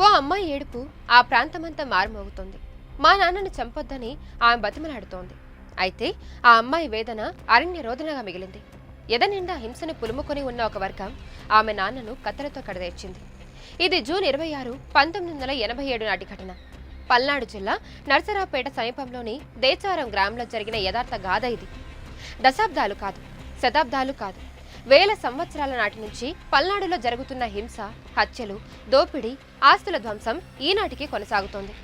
ఓ అమ్మాయి ఏడుపు ఆ ప్రాంతమంతా మారుమోగుతోంది. మా నాన్నని చంపొద్దని ఆమె బతిమలాడుతోంది. అయితే ఆ అమ్మాయి వేదన అరణ్య రోదనగా మిగిలింది. ఎదనిండా హింసని పులుముకొని ఉన్న ఒక వర్గం ఆమె నాన్నను కత్తెరతో కడదేర్చింది. ఇది జూన్ 26, 1987 నాటి ఘటన. పల్నాడు జిల్లా నర్సరావుపేట సమీపంలోని దేచారం గ్రామంలో జరిగిన యథార్థ గాథ ఇది. దశాబ్దాలు కాదు, శతాబ్దాలు కాదు, వేల సంవత్సరాల నాటి నుంచి పల్నాడులో జరుగుతున్న హింస, హత్యలు, దోపిడీ, ఆస్తుల ధ్వంసం ఈనాటికి కొనసాగుతోంది.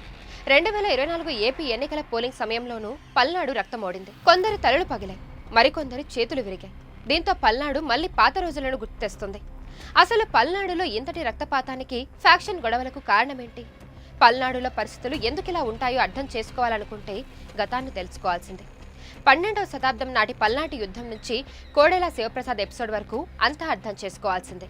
2024 ఏపీ ఎన్నికల పోలింగ్ సమయంలోనూ పల్నాడు రక్తమోడింది. కొందరు తలలు పగిలాయి, మరికొందరు చేతులు విరిగాయి. దీంతో పల్నాడు మళ్లీ పాత రోజులను గుర్తు తెస్తుంది. అసలు పల్నాడులో ఇంతటి రక్తపాతానికి, ఫ్యాక్షన్ గొడవలకు కారణమేంటి? పల్నాడులో పరిస్థితులు ఎందుకిలా ఉంటాయో అర్థం చేసుకోవాలనుకుంటే గతాన్ని తెలుసుకోవాల్సిందే. 12వ శతాబ్దం నాటి పల్నాటి యుద్ధం నుంచి కోడెల శివప్రసాద్ ఎపిసోడ్ వరకు అంతా అర్థం చేసుకోవాల్సిందే.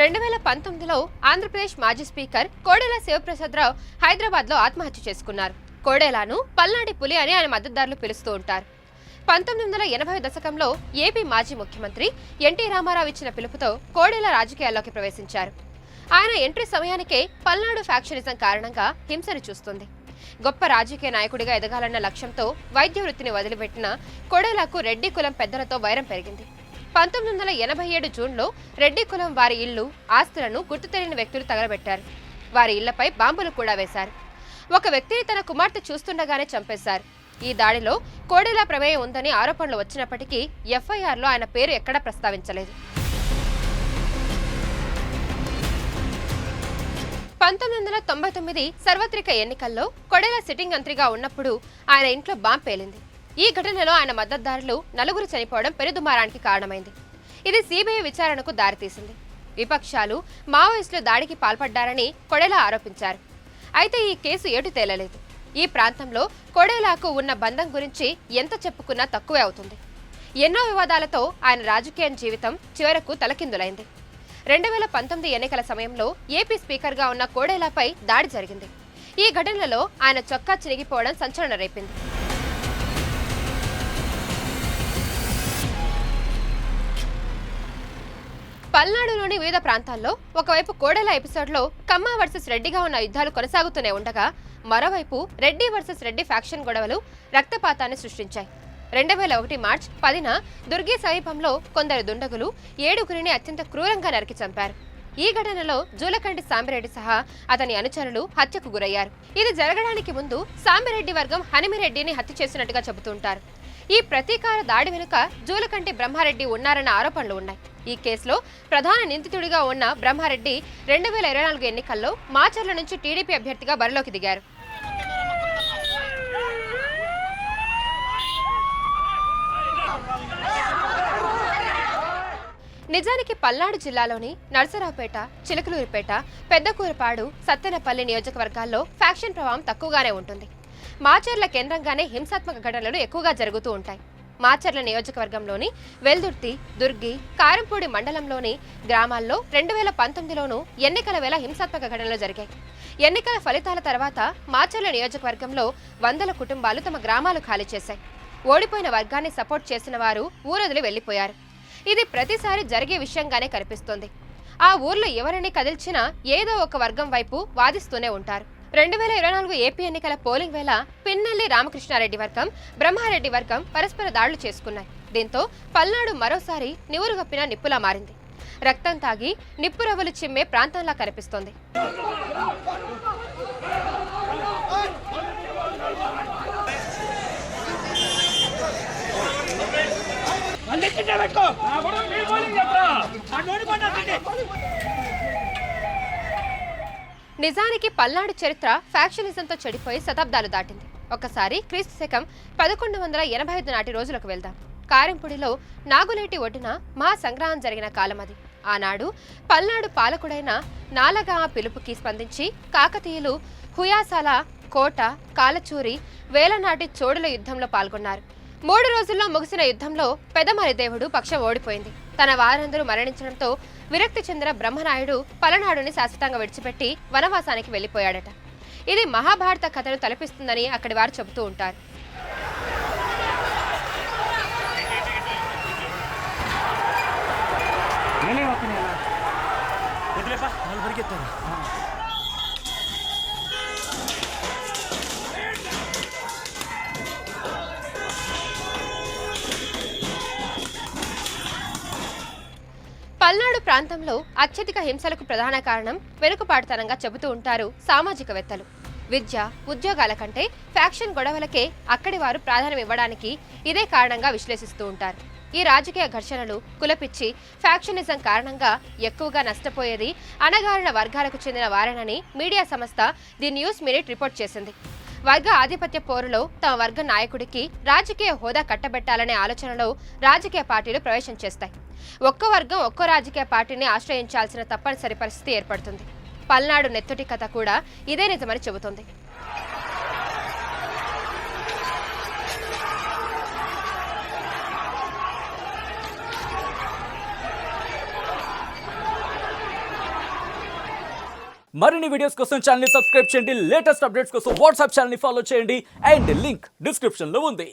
రెండు 2019లో ఆంధ్రప్రదేశ్ మాజీ స్పీకర్ కోడెల శివప్రసాదరావు హైదరాబాద్ లో ఆత్మహత్య చేసుకున్నారు. కోడెలను పల్నాడి పులి అని ఆయన మద్దతుదారులు పిలుస్తూ ఉంటారు. 1980 దశకంలో ఏపీ మాజీ ముఖ్యమంత్రి ఎన్టీ రామారావు ఇచ్చిన పిలుపుతో కోడెల రాజకీయాల్లోకి ప్రవేశించారు. ఆయన ఎంట్రీ సమయానికే పల్నాడు ఫ్యాక్షనిజం కారణంగా హింసను చూస్తుంది. గొప్ప రాజకీయ నాయకుడిగా ఎదగాలన్న లక్ష్యంతో వైద్య వృత్తిని వదిలిపెట్టిన కోడెలకు రెడ్డి కులం పెద్దలతో వైరం పెరిగింది. 1987 జూన్లో రెడ్డి కులం వారి ఇళ్లు, ఆస్తులను గుర్తు తెలియని వ్యక్తులు తగలబెట్టారు. వారి ఇళ్లపై బాంబులు కూడా వేశారు. ఒక వ్యక్తిని తన కుమార్తె చూస్తుండగానే చంపేశారు. ఈ దాడిలో కోడెల ప్రమేయం ఉందని ఆరోపణలు వచ్చినప్పటికీ ఎఫ్ఐఆర్లో ఆయన పేరు ఎక్కడా ప్రస్తావించలేదు. 1999 సార్వత్రిక ఎన్నికల్లో కోడెల సిట్టింగ్ మంత్రిగా ఉన్నప్పుడు ఆయన ఇంట్లో బాంబు పేలింది. ఈ ఘటనలో ఆయన మద్దతుదారులు 4 చనిపోవడం పెనుదుమారానికి కారణమైంది. ఇది సిబిఐ విచారణకు దారితీసింది. విపక్షాలు మావోయిస్టులు దాడికి పాల్పడ్డారని కోడెల ఆరోపించారు. అయితే ఈ కేసు ఏటు తేలలేదు. ఈ ప్రాంతంలో కోడెలకు ఉన్న బంధం గురించి ఎంత చెప్పుకున్నా తక్కువే అవుతుంది. ఎన్నో వివాదాలతో ఆయన రాజకీయ జీవితం చివరకు తలకిందులైంది. 2019 ఎన్నికల సమయంలో ఏపీ స్పీకర్గా ఉన్న కోడెలపై దాడి జరిగింది. ఈ ఘటనలో ఆయన చొక్కా చిరిగిపోవడం సంచలనం రేపింది. పల్నాడులోని వివిధ ప్రాంతాల్లో ఒకవైపు కోడెల ఎపిసోడ్లో కమ్మ వర్సెస్ రెడ్డిగా ఉన్న యుద్ధాలు కొనసాగుతూనే ఉండగా, మరోవైపు రెడ్డి వర్సెస్ రెడ్డి ఫ్యాక్షన్ గొడవలు రక్తపాతాన్ని సృష్టించాయి. 2001 మార్చి 10న దుర్గి సమీపంలో కొందరు దుండగులు 7గురిని అత్యంత క్రూరంగా నరికి చంపారు. ఈ ఘటనలో జూలకంటి సాంబిరెడ్డి సహా అతని అనుచరులు హత్యకు గురయ్యారు. ఇది జరగడానికి ముందు సాంబిరెడ్డి వర్గం హనిమిరెడ్డిని హత్య చేసినట్టుగా చెబుతుంటారు. ఈ ప్రతీకార దాడి వెనుక జూలకంటి బ్రహ్మారెడ్డి ఉన్నారన్న ఆరోపణలు ఉన్నాయి. ఈ కేసులో ప్రధాన నిందితుడిగా ఉన్న బ్రహ్మారెడ్డి 2024 ఎన్నికల్లో మాచర్ల నుంచి టీడీపీ అభ్యర్థిగా బరిలోకి దిగారు. నిజానికి పల్నాడు జిల్లాలోని నర్సరావుపేట, చిలకలూరిపేట, పెద్దకూరపాడు, సత్తెనపల్లి నియోజకవర్గాల్లో ఫ్యాక్షన్ ప్రభావం తక్కువగానే ఉంటుంది. మాచర్ల కేంద్రంగానే హింసాత్మక ఘటనలు ఎక్కువగా జరుగుతూ ఉంటాయి. మాచర్ల నియోజకవర్గంలోని వెల్దుర్తి, దుర్గి, కారంపూడి మండలంలోని గ్రామాల్లో 2019లోనూ ఎన్నికల వేళ హింసాత్మక ఘటనలు జరిగాయి. ఎన్నికల ఫలితాల తర్వాత మాచర్ల నియోజకవర్గంలో 100 కుటుంబాలు తమ గ్రామాలు ఖాళీ చేశాయి. ఓడిపోయిన వర్గాన్ని సపోర్ట్ చేసిన వారు ఊరొదిలి వెళ్లిపోయారు. ఇది ప్రతిసారి జరిగే విషయంగానే కనిపిస్తోంది. ఆ ఊర్లో ఎవరిని కదిల్చినా ఏదో ఒక వర్గం వైపు వాదిస్తూనే ఉంటారు. 2024 ఏపీ ఎన్నికల పోలింగ్ వేళ పిన్నెల్లి రామకృష్ణారెడ్డి వర్గం, బ్రహ్మారెడ్డి వర్గం పరస్పర దాడులు చేసుకున్నాయి. దీంతో పల్నాడు మరోసారి నివురుగప్పిన నిప్పులా మారింది. రక్తం తాగి నిప్పు రవ్వలు చిమ్మే ప్రాంతంలా కనిపిస్తోంది. నిజానికి పల్నాడు చరిత్ర ఫ్యాక్షనిజంతో చెడిపోయి శతాబ్దాలు దాటింది. ఒకసారి క్రీస్తు శకం 1185 నాటి రోజులకు వెళ్దాం. కారంపూడిలో నాగులేటి ఒడ్డున మహాసంగ్రామం జరిగిన కాలం అది. ఆనాడు పల్నాడు పాలకుడైన నాలగామ పిలుపుకి స్పందించి కాకతీయులు హుయాసాల, కోట, కాలచూరి, వేలనాటి చోడుల యుద్ధంలో పాల్గొన్నారు. 3 రోజుల్లో ముగిసిన యుద్ధంలో పెదమరిదేవుడు పక్షం ఓడిపోయింది. తన వారందరూ మరణించడంతో విరక్తి చెందిన బ్రహ్మనాయుడు పలనాడుని శాశ్వతంగా విడిచిపెట్టి వనవాసానికి వెళ్లిపోయాడట. ఇది మహాభారత కథను తలపిస్తుందని అక్కడి వారు చెబుతూ ఉంటారు. పల్నాడు ప్రాంతంలో అత్యధిక హింసలకు ప్రధాన కారణం వెనుకపాటుతనంగా చెబుతూ ఉంటారు సామాజికవేత్తలు. విద్య, ఉద్యోగాల కంటే ఫ్యాక్షన్ గొడవలకే అక్కడి వారు ప్రాధాన్యం ఇవ్వడానికి ఇదే కారణంగా విశ్లేషిస్తూ ఉంటారు. ఈ రాజకీయ ఘర్షణలు, కులపిచ్చి, ఫ్యాక్షనిజం కారణంగా ఎక్కువగా నష్టపోయేది అణగారిన వర్గాలకు చెందిన వారేనని మీడియా సంస్థ ది న్యూస్ మినిట్ రిపోర్ట్ చేసింది. వర్గ ఆధిపత్య పోరులో తమ వర్గ నాయకుడికి రాజకీయ హోదా కట్టబెట్టాలనే ఆలోచనలో రాజకీయ పార్టీలు ప్రవేశం చేస్తాయి. ఒక్క వర్గం ఒక్కో రాజకీయ పార్టీని ఆశ్రయించాల్సిన తప్పనిసరి పరిస్థితి ఏర్పడుతుంది. పల్నాడు నెత్తుటి కథ కూడా ఇదే నిజమని చెబుతోంది. మరిన్ని వీడియోస్ కోసం ఛానల్ ని సబ్స్క్రైబ్ చేయండి. లేటెస్ట్ అప్డేట్స్ కోసం వాట్సాప్ ఛానల్ ని ఫాలో చేయండి. అండ్ లింక్ డిస్క్రిప్షన్ లో ఉంది.